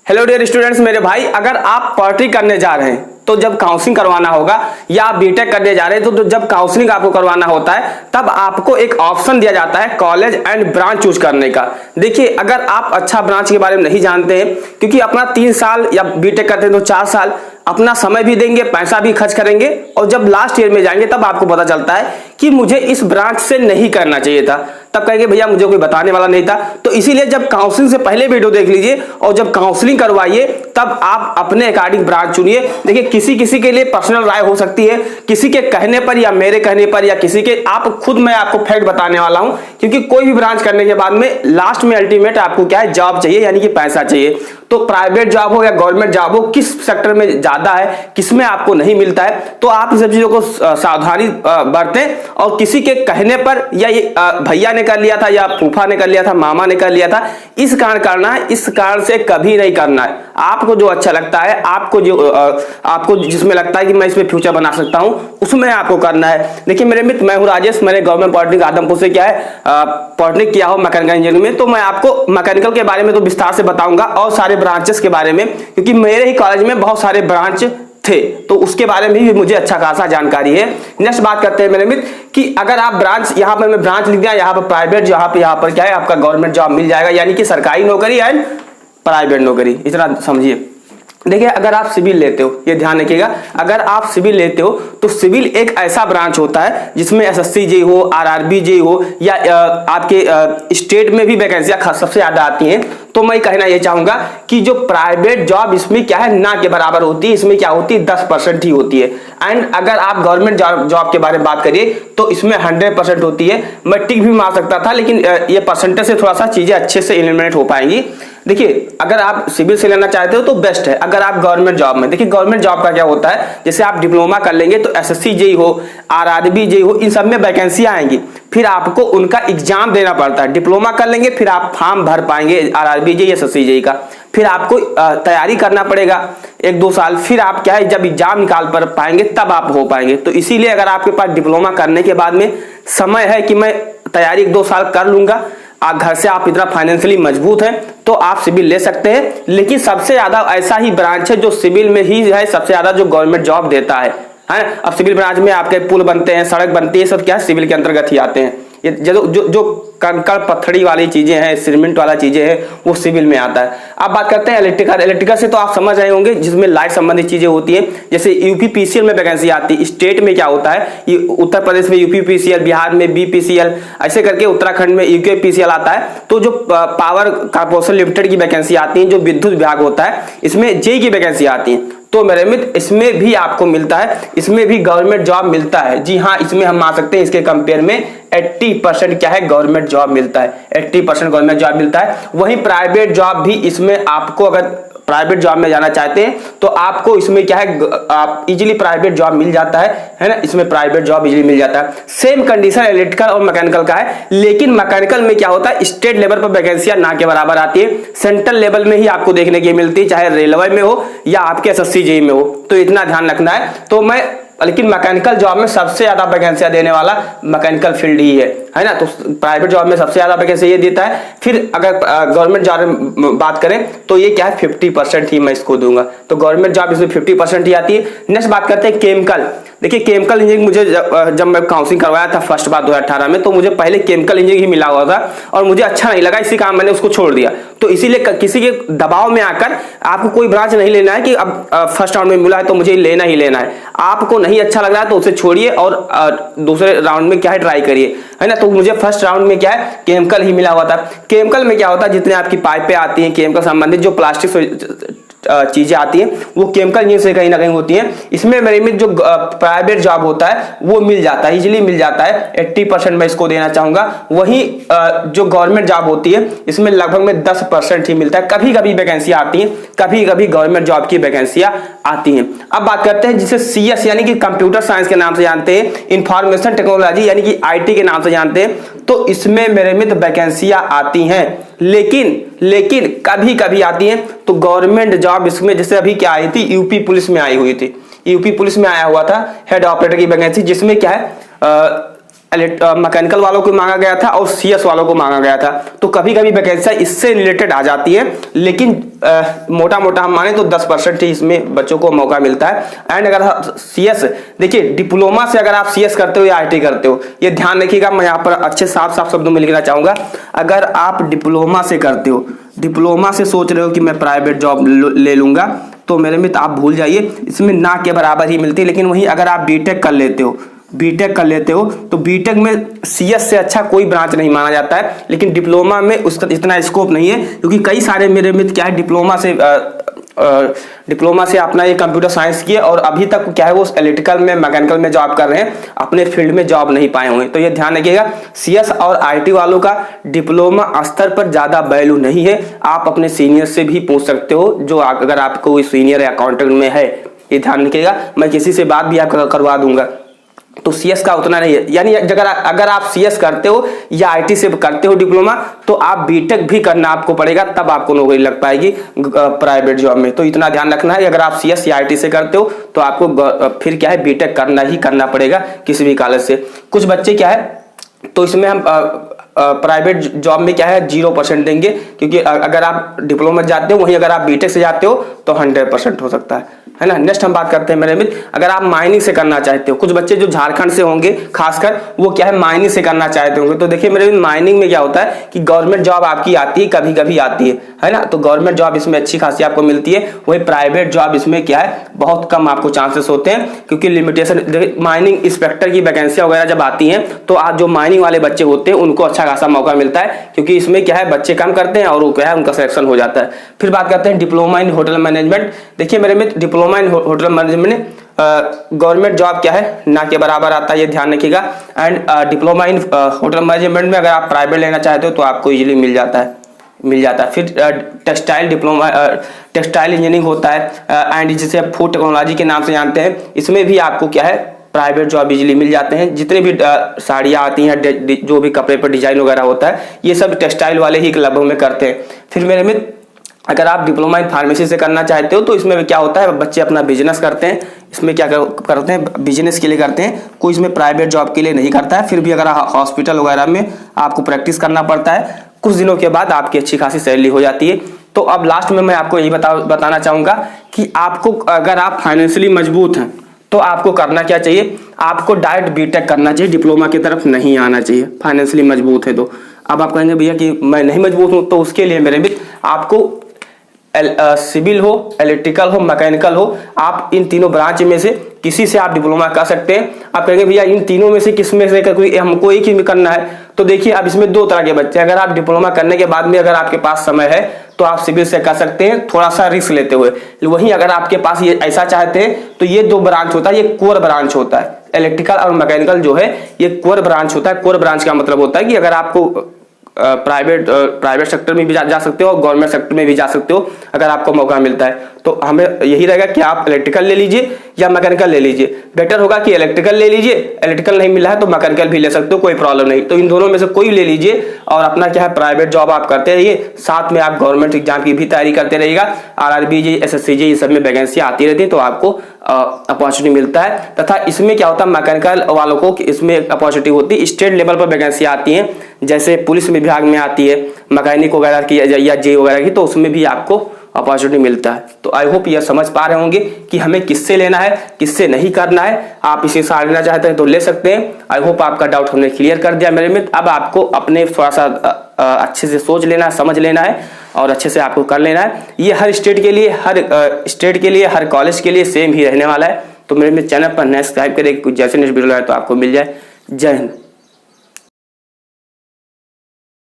Hello dear students, मेरे भाई, अगर आप पॉलिटी करने जा रहे हैं तो जब काउंसलिंग करवाना होगा, या आप बीटेक करने जा रहे हैं तो जब काउंसलिंग आपको करवाना होता है तब आपको एक ऑप्शन दिया जाता है कॉलेज एंड ब्रांच चूज करने का। देखिए, अगर आप अच्छा ब्रांच के बारे में नहीं जानते हैं, क्योंकि अपना 3 साल या बीटेक करते हैं तो 4 साल अपना समय भी देंगे, पैसा भी खर्च करेंगे, और जब लास्ट ईयर में जाएंगे तब आपको पता चलता है कि मुझे इस ब्रांच से नहीं करना चाहिए था। तब कहेंगे भैया मुझे कोई बताने वाला नहीं था। तो इसीलिए जब काउंसलिंग से पहले वीडियो देख लीजिए और जब काउंसलिंग करवाइए तब आप अपने अकॉर्डिंग ब्रांच चुनिए। देखिए, किसी किसी के लिए पर्सनल राय हो सकती है, किसी के कहने पर या मेरे कहने पर या किसी के आप खुद, मैं आपको फैक्ट बताने वाला हूं, क्योंकि कोई भी ब्रांच करने के बाद में लास्ट में अल्टीमेट आपको क्या है, जॉब चाहिए, यानी कि पैसा चाहिए। तो प्राइवेट जॉब हो या गवर्नमेंट जॉब हो, किस सेक्टर में ज्यादा है, किसमें आपको नहीं मिलता है, तो आप इन सब चीजों को सावधानी बरतें। और किसी के कहने पर या ये भैया ने कर लिया था या फूफा ने कर लिया था, मामा ने कर लिया था, इस कारण करना है, इस कारण से कभी नहीं करना है। आपको जो अच्छा लगता है, आपको जिसमें लगता है कि मैं इसमें फ्यूचर बना सकता हूं, उसमें आपको करना है। देखिए मेरे मित्र, मैं हूं राजेश, मैंने गवर्नमेंट पॉलिटेक्निक आदमपुर से क्या है पॉलिटेक्निक किया हो मैकेनिकल इंजीनियरिंग में। तो मैं आपको मैकेनिकल के बारे में तो विस्तार से बताऊंगा और सारे ब्रांचेस के बारे में, क्योंकि मेरे ही कॉलेज में बहुत सारे ब्रांच थे, तो उसके बारे में भी मुझे अच्छा खासा जानकारी है। नेक्स्ट बात करते हैं मेरे मित्र कि अगर आप ब्रांच, यहाँ पर मैं ब्रांच लिख दिया, यहाँ पर प्राइवेट, यहाँ पर क्या है आपका गवर्नमेंट जॉब मिल जाएगा, यानी कि सरकारी नौकरी एंड प्राइवेट नौकरी, इतना समझिए। देखिए, अगर आप सिविल लेते हो, ये ध्यान रखिएगा, अगर आप सिविल लेते हो तो सिविल एक ऐसा ब्रांच होता है जिसमें एसएससी जेई हो, आरआरबी जेई हो, या आपके स्टेट में भी वैकेंसियां सबसे ज्यादा आती हैं। तो मैं कहना ये चाहूंगा कि जो प्राइवेट जॉब इसमें क्या है, ना के बराबर होती है, इसमें क्या होती है 10% ही होती है। एंड अगर आप गवर्नमेंट जॉब के बारे में बात करिए तो इसमें 100% होती है। मैं टिक भी मार सकता था, लेकिन ये परसेंटेज से थोड़ा सा चीजें अच्छे से एलिमिनेट हो पाएंगी। देखिए, अगर आप सिविल से लेना चाहते हो तो बेस्ट है। अगर आप गवर्नमेंट जॉब में, देखिए गवर्नमेंट जॉब का क्या होता है, जैसे आप डिप्लोमा कर लेंगे तो एसएससी जेई हो, आरआरबी जेई हो, इन सब में वैकेंसी आएंगी, फिर आपको उनका एग्जाम देना पड़ता है। डिप्लोमा कर लेंगे फिर आप फॉर्म भर पाएंगे आरआरबी जेई, एसएससी जेई का, फिर आपको तैयारी करना पड़ेगा 1-2 साल, फिर आप क्या है जब एग्जाम निकाल पर पाएंगे तब आप हो पाएंगे। तो इसीलिए अगर आपके पास डिप्लोमा करने के बाद में समय है कि मैं तैयारी 1-2 साल कर लूंगा, आप घर से आप इतना फाइनेंशियली मजबूत हैं, तो आप सिविल ले सकते हैं। लेकिन सबसे ज्यादा ऐसा ही ब्रांच है जो सिविल में ही है सबसे ज्यादा जो गवर्नमेंट जॉब देता है। अब सिविल ब्रांच में आपके पुल बनते हैं, सड़क बनती है, सब क्या है सिविल के अंतर्गत ही आते हैं। ये जो कंकड़ पत्थरी वाली चीजें हैं, सीमेंट वाला चीजें हैं, वो सिविल में आता है। अब बात करते हैं इलेक्ट्रिकल से, तो आप समझ रहे होंगे जिसमें लाइट संबंधित चीजें होती हैं। जैसे यूपीपीसीएल में वैकेंसी आती है, स्टेट में क्या होता है, उत्तर प्रदेश में यूपीपीसीएल, बिहार में बीपीसीएल, ऐसे करके उत्तराखंड में यूकेपीसीएल आता है। तो जो पावर कॉर्पोरेशन लिमिटेड की वैकेंसी आती है, जो विद्युत विभाग होता है, इसमें जेई की वैकेंसी आती है। तो मेरे मित्र, इसमें भी आपको मिलता है, इसमें भी गवर्नमेंट जॉब मिलता है। जी हाँ, इसमें हम मान सकते हैं इसके कंपेयर में 80% क्या है गवर्नमेंट जॉब मिलता है, 80% गवर्नमेंट जॉब मिलता है। वहीं प्राइवेट जॉब भी इसमें आपको, अगर प्राइवेट जॉब में जाना चाहते हैं तो आपको इसमें क्या है, आप इजीली प्राइवेट जॉब मिल जाता है ना, इसमें प्राइवेट जॉब इजीली मिल जाता है। सेम कंडीशन इलेक्ट्रिकल और मैकेनिकल का है, लेकिन मैकेनिकल में क्या होता है, स्टेट लेवल पर वैकेंसियां ना के बराबर आती है, सेंट्रल लेवल में ही आपको देखने की मिलती है, चाहे रेलवे में हो या आपके एसएससी जेई में हो। तो इतना ध्यान रखना है। तो लेकिन मैकेनिकल जॉब में सबसे ज्यादा वैकेंसियां देने वाला मैकेनिकल फील्ड ही है ना। तो प्राइवेट जॉब में सबसे ज्यादा वैकेंसी ये देता है। फिर अगर गवर्नमेंट जॉब में बात करें तो ये क्या है 50% ही मैं इसको दूंगा। तो गवर्नमेंट जॉब इसमें 50% ही आती है। नेक्स्ट बात करते हैं केमिकल। देखिए, केमिकल इंजीनियरिंग मुझे जब मैं काउंसलिंग करवाया था फर्स्ट बार 2018 में, तो मुझे पहले केमिकल इंजीनियरिंग ही मिला हुआ था और मुझे अच्छा नहीं लगा, इसी काम मैंने उसको छोड़ दिया। तो इसीलिए किसी के दबाव में आकर आपको कोई ब्रांच नहीं लेना है कि अब फर्स्ट राउंड में मिला है तो मुझे लेना ही लेना है। आपको नहीं अच्छा लग रहा है तो उसे छोड़िए और दूसरे राउंड में क्या है ट्राई करिए, है ना। तो मुझे फर्स्ट राउंड में क्या है केमिकल ही मिला हुआ था। केमिकल में क्या होता है, जितने आपकी पाइपें आती हैं केमिकल संबंधित, जो प्लास्टिक चीजें आती हैं, वो केमिकल इंजीनियरिंग से कहीं ना कहीं होती हैं। इसमें मेरे में जो प्राइवेट जॉब होता है वो मिल जाता है, इजीली मिल जाता है, 80% मैं इसको देना चाहूंगा। वहीं जो गवर्नमेंट जॉब होती है इसमें लगभग में 10% ही मिलता है। कभी कभी वैकेंसी आती है, कभी कभी गवर्नमेंट जॉब की वैकेंसियां आती हैं। अब बात करते हैं जिसे सीएस यानी कि कंप्यूटर साइंस के नाम से जानते हैं, इंफॉर्मेशन टेक्नोलॉजी यानी कि आईटी के नाम से जानते हैं। तो इसमें मेरे मित्र वैकेंसियां आती हैं, लेकिन कभी कभी आती हैं। तो गवर्नमेंट जॉब इसमें जैसे अभी क्या आई थी, यूपी पुलिस में आई हुई थी, यूपी पुलिस में आया हुआ था हेड ऑपरेटर की वैकेंसी, जिसमें क्या है मैकेनिकल वालों को मांगा गया था और सीएस वालों को मांगा गया था। तो कभी कभी वैकेंसी इससे रिलेटेड आ जाती है, लेकिन मोटा मोटा हम माने तो 10% ही इसमें बच्चों को मौका मिलता है। एंड अगर सीएस, देखिए डिप्लोमा से अगर आप सीएस करते हो या आईटी करते हो, ये ध्यान रखिएगा, मैं यहाँ पर अच्छे साफ साफ शब्दों में लिखना चाहूंगा। अगर आप डिप्लोमा से करते हो, डिप्लोमा से सोच रहे हो कि मैं प्राइवेट जॉब ले लूंगा, तो मेरे मित्र आप भूल जाइए, इसमें ना के बराबर ही मिलती है। लेकिन वहीं अगर आप बीटेक कर लेते हो, तो बीटेक में सीएस से अच्छा कोई ब्रांच नहीं माना जाता है, लेकिन डिप्लोमा में उसका इतना स्कोप नहीं है, क्योंकि कई सारे मेरे मित्र क्या है डिप्लोमा से अपना ये कंप्यूटर साइंस किए और अभी तक क्या है वो इलेक्ट्रिकल में मैकेनिकल में जॉब कर रहे हैं, अपने फील्ड में जॉब नहीं पाए हुए। तो ये ध्यान रखिएगा, सीएस और आईटी वालों का डिप्लोमा स्तर पर ज्यादा वैल्यू नहीं है। आप अपने सीनियर से भी पूछ सकते हो, जो अगर आपको कोई सीनियर या अकाउंटेंट में है, ये ध्यान रखिएगा। मैं किसी से बात भी आप करवा दूंगा, तो सीएस का उतना नहीं है। यानी अगर आप सीएस करते हो या आईटी से करते हो डिप्लोमा, तो आप बीटेक भी करना आपको पड़ेगा, तब आपको नौकरी लग पाएगी प्राइवेट जॉब में। तो इतना ध्यान रखना है, अगर आप सीएस या आईटी से करते हो तो आपको फिर क्या है बीटेक करना ही करना पड़ेगा किसी भी कॉलेज से। कुछ बच्चे क्या है, तो इसमें हम प्राइवेट जॉब में क्या है 0% देंगे, क्योंकि अगर आप डिप्लोमा जाते हो, वहीं अगर आप बीटेक से जाते हो तो 100% हो सकता है ना। नेक्स्ट हम बात करते हैं मेरे मित्र, अगर आप माइनिंग से करना चाहते हो, कुछ बच्चे जो झारखंड से होंगे खासकर, वो क्या है माइनिंग से करना चाहते होंगे। तो देखिए मेरे मित्र, माइनिंग में क्या होता है कि गवर्नमेंट जॉब आपकी आती है, कभी कभी आती है ना। तो गवर्नमेंट जॉब इसमें अच्छी खासी आपको मिलती है, वही प्राइवेट जॉब इसमें क्या है बहुत कम आपको चांसेस होते हैं, क्योंकि लिमिटेशन। माइनिंग इंस्पेक्टर की वैकेंसियां वगैरह जब आती हैं, तो आज जो माइनिंग वाले बच्चे होते हैं उनको अच्छा खासा मौका मिलता है, क्योंकि इसमें क्या है बच्चे कम करते हैं और वो क्या है उनका सिलेक्शन हो जाता है। फिर बात करते हैं डिप्लोमा इन होटल मैनेजमेंट। देखिए मेरे मित्र, diploma in hotel management government job क्या है ना के बराबर आता है, ये ध्यान रखिएगा। And diploma in hotel management में अगर आप प्राइवेट लेना चाहते हो तो आपको इजीली मिल जाता है। फिर टेक्सटाइल डिप्लोमा, टेक्सटाइल इंजीनियरिंग होता है, एंड जिसे आप फूड टेक्नोलॉजी के नाम से जानते हैं, इसमें भी आपको क्या है प्राइवेट जॉब इजीली मिल जाते हैं। जितने भी साड़ियाँ आती हैं, जो भी कपड़े पर डिजाइन वगैरह होता है, ये सब टेक्सटाइल वाले ही लगभग में करते हैं। फिर मेरे मित्र, अगर आप डिप्लोमा इन फार्मेसी से करना चाहते हो, तो इसमें क्या होता है बच्चे अपना बिजनेस करते हैं। इसमें क्या करते हैं, बिजनेस के लिए करते हैं, कोई इसमें प्राइवेट जॉब के लिए नहीं करता है। फिर भी अगर हॉस्पिटल वगैरह में आपको प्रैक्टिस करना पड़ता है, कुछ दिनों के बाद आपकी अच्छी खासी सैलरी हो जाती है। तो अब लास्ट में मैं आपको यही बताना चाहूंगा कि आपको, अगर आप फाइनेंशियली मजबूत हैं, तो आपको करना क्या चाहिए, आपको डायरेक्ट बीटेक करना चाहिए, डिप्लोमा की तरफ नहीं आना चाहिए, फाइनेंशियली मजबूत है तो। अब आप कहेंगे भैया कि मैं नहीं मजबूत हूं, तो उसके लिए मेरे भी आपको सिविल हो, इलेक्ट्रिकल हो, मैकेनिकल हो, आप इन तीनों ब्रांच में से किसी से आप डिप्लोमा कर सकते हैं। आप कहेंगे भैया इन तीनों में से किस में से कोई हमको एक ही में करना है, तो देखिए अब इसमें दो तरह के बच्चे, अगर आप डिप्लोमा करने के बाद में अगर आपके पास समय है तो आप सिविल से कर सकते हैं, थोड़ा सा रिस्क लेते हुए। वहीं अगर आपके पास ये ऐसा चाहते हैं तो ये दो ब्रांच होता है, ये कोर ब्रांच होता है। इलेक्ट्रिकल और मैकेनिकल जो है ये कोर ब्रांच होता है। कोर ब्रांच का मतलब होता है कि अगर आपको प्राइवेट सेक्टर में भी जा सकते हो और गवर्नमेंट सेक्टर में भी जा सकते हो, अगर आपको मौका मिलता है। तो हमें यही रहेगा कि आप इलेक्ट्रिकल ले लीजिए या मैकेनिकल ले लीजिए। बेटर होगा कि इलेक्ट्रिकल ले लीजिए, इलेक्ट्रिकल नहीं मिला है तो मैकेनिकल भी ले सकते हो, कोई प्रॉब्लम नहीं। तो इन दोनों में से कोई ले लीजिए और अपना क्या है प्राइवेट जॉब आप करते रहिए, साथ में आप गवर्नमेंट एग्जाम की भी तैयारी करते रहिएगा। RRB जी, SSC जी, ये सब में वैकेंसी आती रहती है, तो आपको अपॉर्चुनिटी मिलता है। तथा इसमें क्या होता है, मैकेनिकल वालों को इसमें अपॉर्चुनिटी होती है, स्टेट लेवल पर वैकेंसी आती है, जैसे पुलिस विभाग में आती है मैकेनिक वगैरह की या जे वगैरह की, तो उसमें भी आपको अपॉर्चुनिटी मिलता है। तो आई होप यह समझ पा रहे होंगे कि हमें किससे लेना है, किससे नहीं करना है। आप इसे साथ लेना चाहते हैं तो ले सकते हैं। आई होप आपका डाउट हमने क्लियर कर दिया मेरे मित्र। अब आपको अपने थोड़ा सा अच्छे से सोच लेना है, समझ लेना है और अच्छे से आपको कर लेना है। ये हर स्टेट के लिए, हर कॉलेज के लिए सेम ही रहने वाला है। तो मेरे चैनल पर सब्सक्राइब करें, कुछ जैसे नेक्स्ट वीडियो आए तो आपको मिल जाए। जय हिंद।